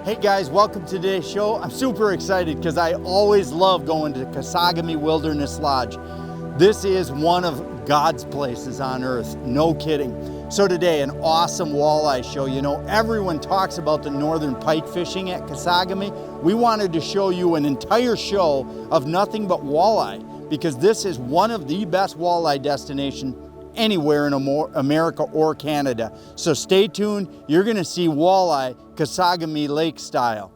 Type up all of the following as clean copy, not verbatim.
Hey guys, welcome to today's show. I'm super excited because I always love going to Kesagami Wilderness Lodge. This is one of God's places on earth, no kidding. So today, an awesome walleye show. You know, everyone talks about the northern pike fishing at Kesagami. We wanted to show you an entire show of nothing but walleye because this is one of the best walleye destinations anywhere in America or Canada. So stay tuned, you're gonna see walleye Kesagami Lake style.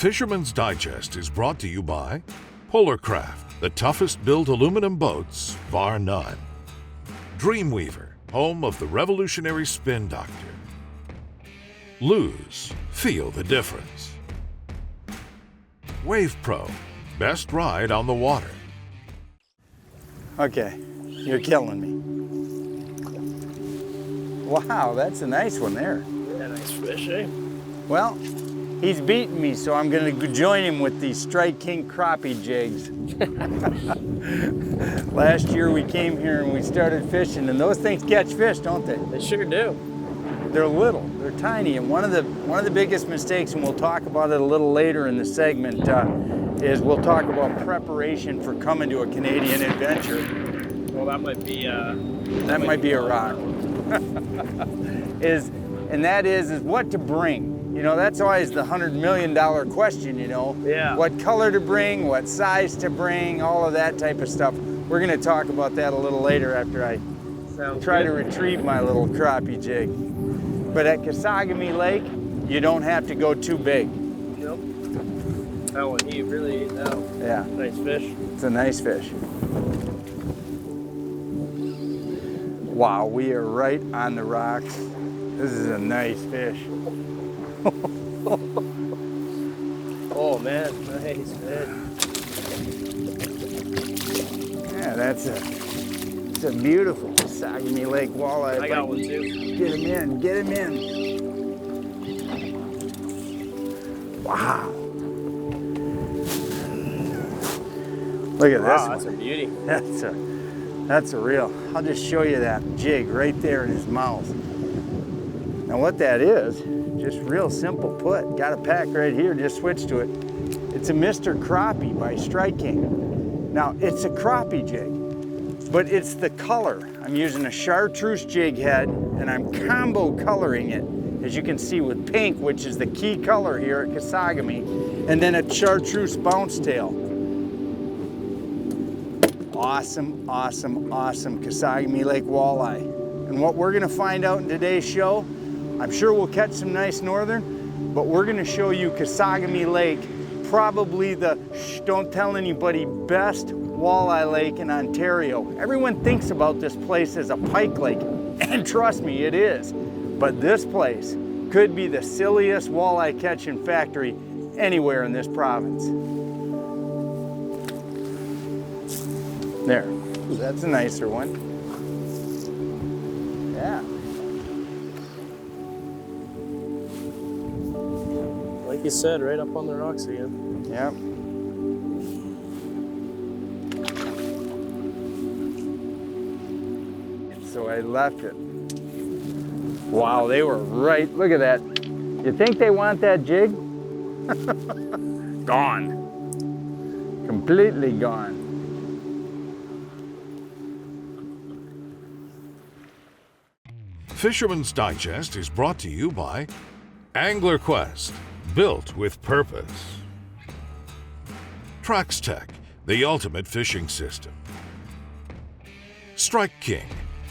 Fisherman's Digest is brought to you by Polarcraft, the toughest built aluminum boats, bar none. Dreamweaver, home of the revolutionary Spin Doctor. Lose, feel the difference. WavePro, best ride on the water. Okay, you're killing me. Wow, that's a nice one there. Yeah, nice fish, eh? Well, he's beating me, so I'm going to join him with these Strike King crappie jigs. Last year we came here and we started fishing, and those things catch fish, don't they? They sure do. They're little, they're tiny, and one of the biggest mistakes, and we'll talk about it a little later in the segment, is we'll talk about preparation for coming to a Canadian adventure. Well, that might be that might be a rock. is what to bring. You know, that's always the $100 million question, you know. Yeah. What color to bring, what size to bring, all of that type of stuff. We're going to talk about that a little later after I try to retrieve my little crappie jig. But at Kesagami Lake, you don't have to go too big. Nope. Oh, and he really, Yeah. Nice fish. It's a nice fish. Wow, we are right on the rocks. This is a nice fish. Oh man, nice fish. Yeah, it's a beautiful Kesagami Lake walleye. I got one too. Get him in, get him in. Wow. Look at this one. That's a beauty. That's a real. I'll just show you that jig right there in his mouth. Now what that is, just real simple put. Got a pack right here, just switch to it. It's a Mr. Crappie by Strike King. Now it's a crappie jig, but it's the color. I'm using a chartreuse jig head and I'm combo coloring it, as you can see, with pink, which is the key color here at Kesagami, and then a chartreuse bounce tail. Awesome, awesome, awesome Kesagami Lake walleye. And what we're gonna find out in today's show, I'm sure we'll catch some nice northern, but we're gonna show you Kesagami Lake, probably the, don't tell anybody, best walleye lake in Ontario. Everyone thinks about this place as a pike lake, and trust me, it is. But this place could be the silliest walleye catching factory anywhere in this province. There, that's a nicer one. Yeah. Like you said, right up on the rocks again. Yep. So I left it. Wow, they were right. Look at that. You think they want that jig? Gone. Completely gone. Fisherman's Digest is brought to you by QWEST, built with purpose. Traxstech, the ultimate fishing system. Strike King,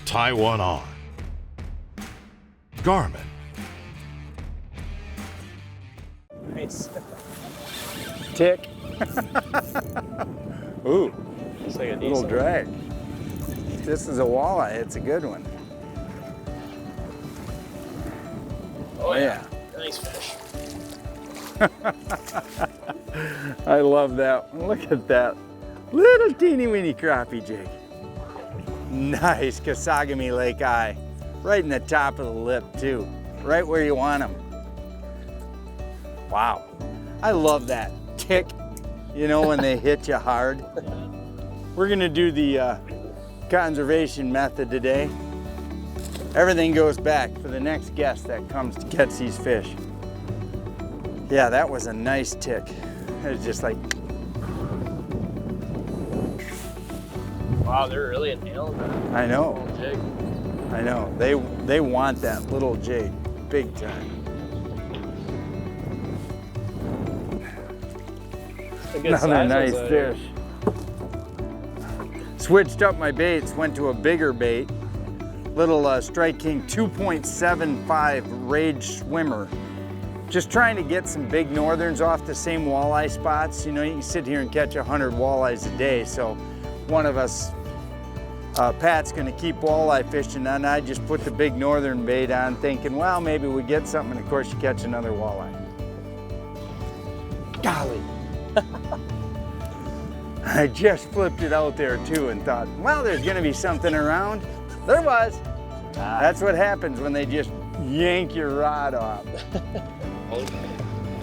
tie one on. Garmin. Right. Nice. Tick. Ooh, Looks like a little decent drag. This is a walleye. It's a good one. Oh yeah. Nice fish. I love that one. Look at that little teeny weeny crappie jig. Nice Kesagami Lake eye. Right in the top of the lip too. Right where you want them. Wow. I love that tick. You know, when they hit you hard. We're gonna do the conservation method today. Everything goes back for the next guest that comes to catch these fish. Yeah, that was a nice tick. It was just like, Wow, they're really nailing that. I know, Little jig. I know. They want that little jig, big time. A good Another size nice was fish. Switched up my baits, went to a bigger bait. Little Strike King 2.75 Rage Swimmer. Just trying to get some big northerns off the same walleye spots. You know, you can sit here and catch 100 walleyes a day. So one of us, Pat's gonna keep walleye fishing, and I just put the big northern bait on thinking, well, maybe we get something, and of course you catch another walleye. Golly. I just flipped it out there too and thought, well, there's gonna be something around. There was. That's what happens when they just yank your rod off.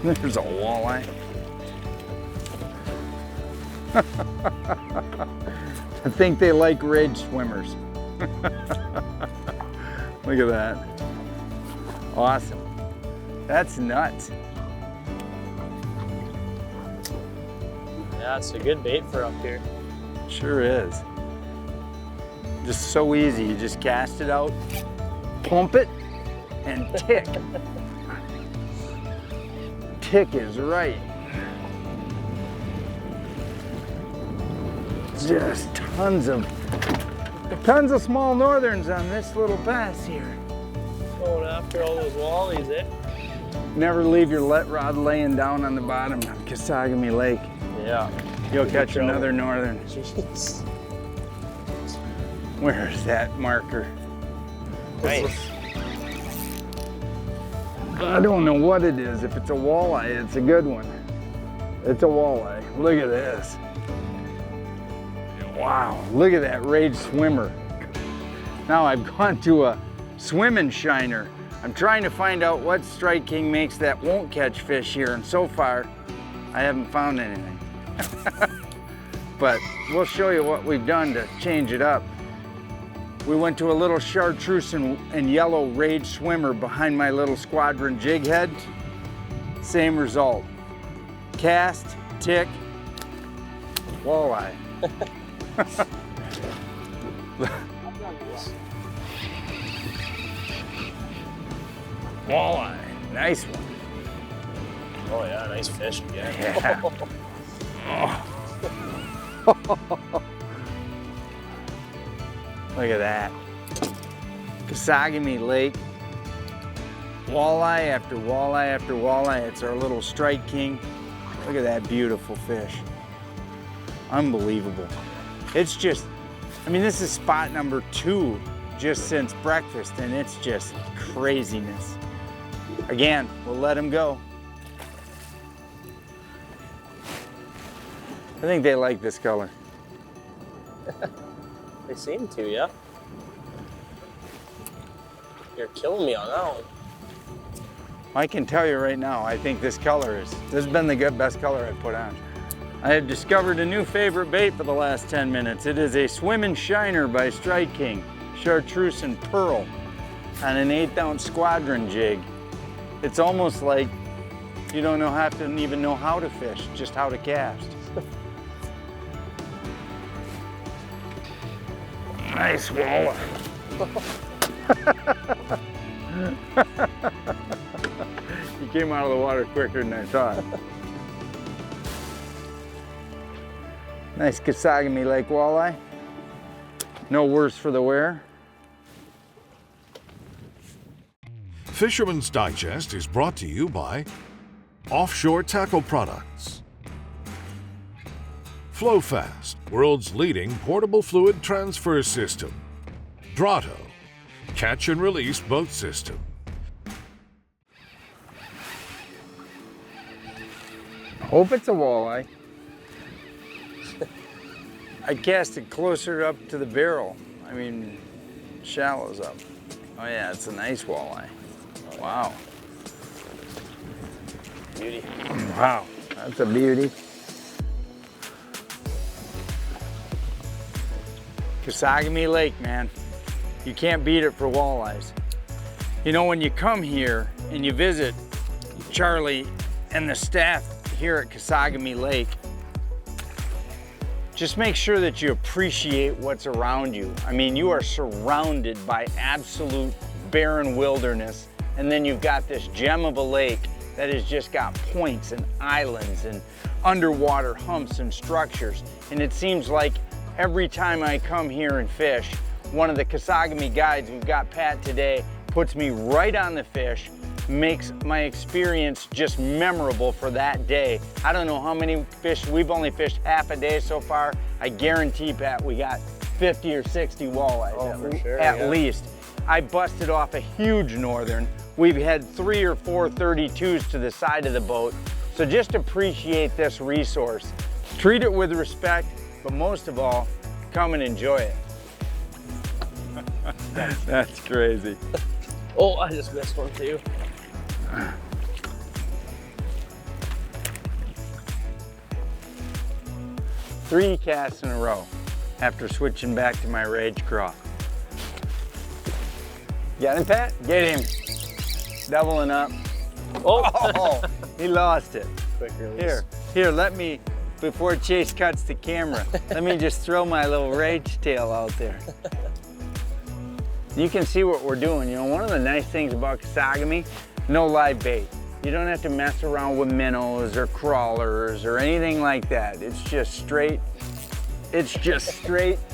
There's a walleye. I think they like rage swimmers. Look at that. Awesome. That's nuts. Yeah, it's a good bait for up here. Sure is. Just so easy. You just cast it out, pump it, and tick. Tick is right. Just tons of small northerns on this little pass here. Going after all those wallies, eh? Never leave your let rod laying down on the bottom of Kesagami Lake. Yeah. You'll catch another northern. Jeez. Where's that marker? Nice. I don't know what it is. If it's a walleye, it's a good one. It's a walleye. Look at this. Wow, look at that rage swimmer. Now I've gone to a swimming shiner. I'm trying to find out what Strike King makes that won't catch fish here, and so far, I haven't found anything. But we'll show you what we've done to change it up. We went to a little chartreuse and yellow rage swimmer behind my little squadron jig head. Same result. Cast, tick, walleye. Walleye, nice one. Oh yeah, nice fish again. Yeah. Look at that. Kesagami Lake. Walleye after walleye after walleye. It's our little Strike King. Look at that beautiful fish. Unbelievable. It's just, I mean, this is spot number 2 just since breakfast, and it's just craziness. Again, we'll let him go. I think they like this color. They seem to, yeah. You're killing me on that one. I can tell you right now, I think this color this has been the best color I've put on. I have discovered a new favorite bait for the last 10 minutes. It is a Swimmin' Shiner by Strike King, chartreuse and pearl, on an 1/8 ounce squadron jig. It's almost like you don't even know how to fish, just how to cast. Nice walleye. He came out of the water quicker than I thought. Nice Kesagami Lake walleye. No worse for the wear. Fisherman's Digest is brought to you by offshore tackle products. Flo-Fast, world's leading portable fluid transfer system. Drotto, catch and release boat system. Hope it's a walleye. I cast it closer up to the barrel. I mean, shallows up. Oh yeah, it's a nice walleye. Wow. Beauty. Wow, that's a beauty. Kesagami Lake, man. You can't beat it for walleyes. You know, when you come here and you visit Charlie and the staff here at Kesagami Lake, just make sure that you appreciate what's around you. I mean, you are surrounded by absolute barren wilderness, and then you've got this gem of a lake that has just got points and islands and underwater humps and structures. And it seems like every time I come here and fish, one of the Kesagami guides, we've got Pat today, puts me right on the fish, makes my experience just memorable for that day. I don't know how many fish, we've only fished half a day so far. I guarantee, Pat, we got 50 or 60 walleyes at least. I busted off a huge northern. We've had 3 or 4 32s to the side of the boat. So just appreciate this resource. Treat it with respect, but most of all, come and enjoy it. That's crazy. Oh, I just missed one too. Three casts in a row after switching back to my rage craw. Got him, Pat? Get him. Doubling up. Oh, He lost it. quick release. Here, let me, before Chase cuts the camera, let me just throw my little rage tail out there. You can see what we're doing. You know, one of the nice things about Kesagami, no live bait. You don't have to mess around with minnows or crawlers or anything like that. It's just straight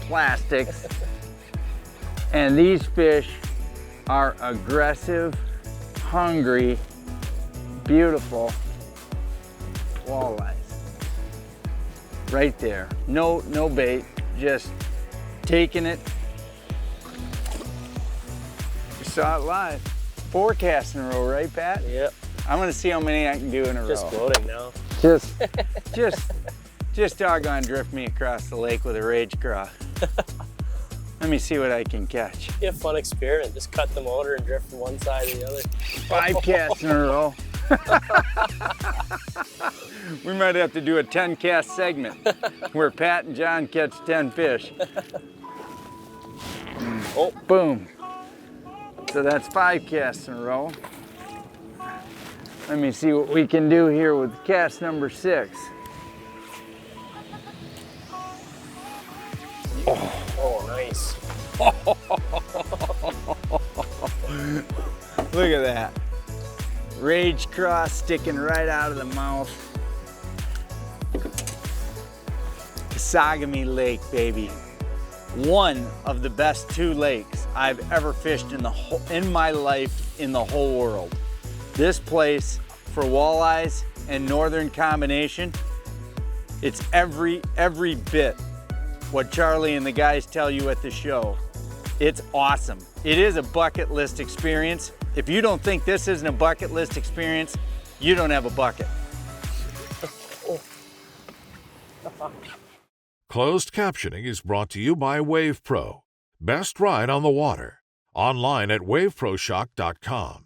plastics. And these fish are aggressive, hungry, beautiful walleyes. Right there. No bait, just taking it. You saw it live. 4 casts in a row, right, Pat? Yep. I'm gonna see how many I can do in a row. Just floating now. Just doggone drift me across the lake with a rage craw. Let me see what I can catch. You have fun experiment. Just cut the motor and drift from one side to the other. 5 casts in a row. We might have to do a 10 cast segment where Pat and John catch 10 fish. Oh, boom. So that's 5 casts in a row. Let me see what we can do here with cast number 6. Oh, nice. Look at that. Rage craw sticking right out of the mouth. Kesagami Lake, baby. One of the best 2 lakes I've ever fished in my life in the whole world. This place for walleyes and northern combination, it's every bit what Charlie and the guys tell you at the show. It's awesome. It is a bucket list experience. If you don't think this isn't a bucket list experience, you don't have a bucket. Closed captioning is brought to you by WavePro. Best ride on the water. Online at waveproshock.com.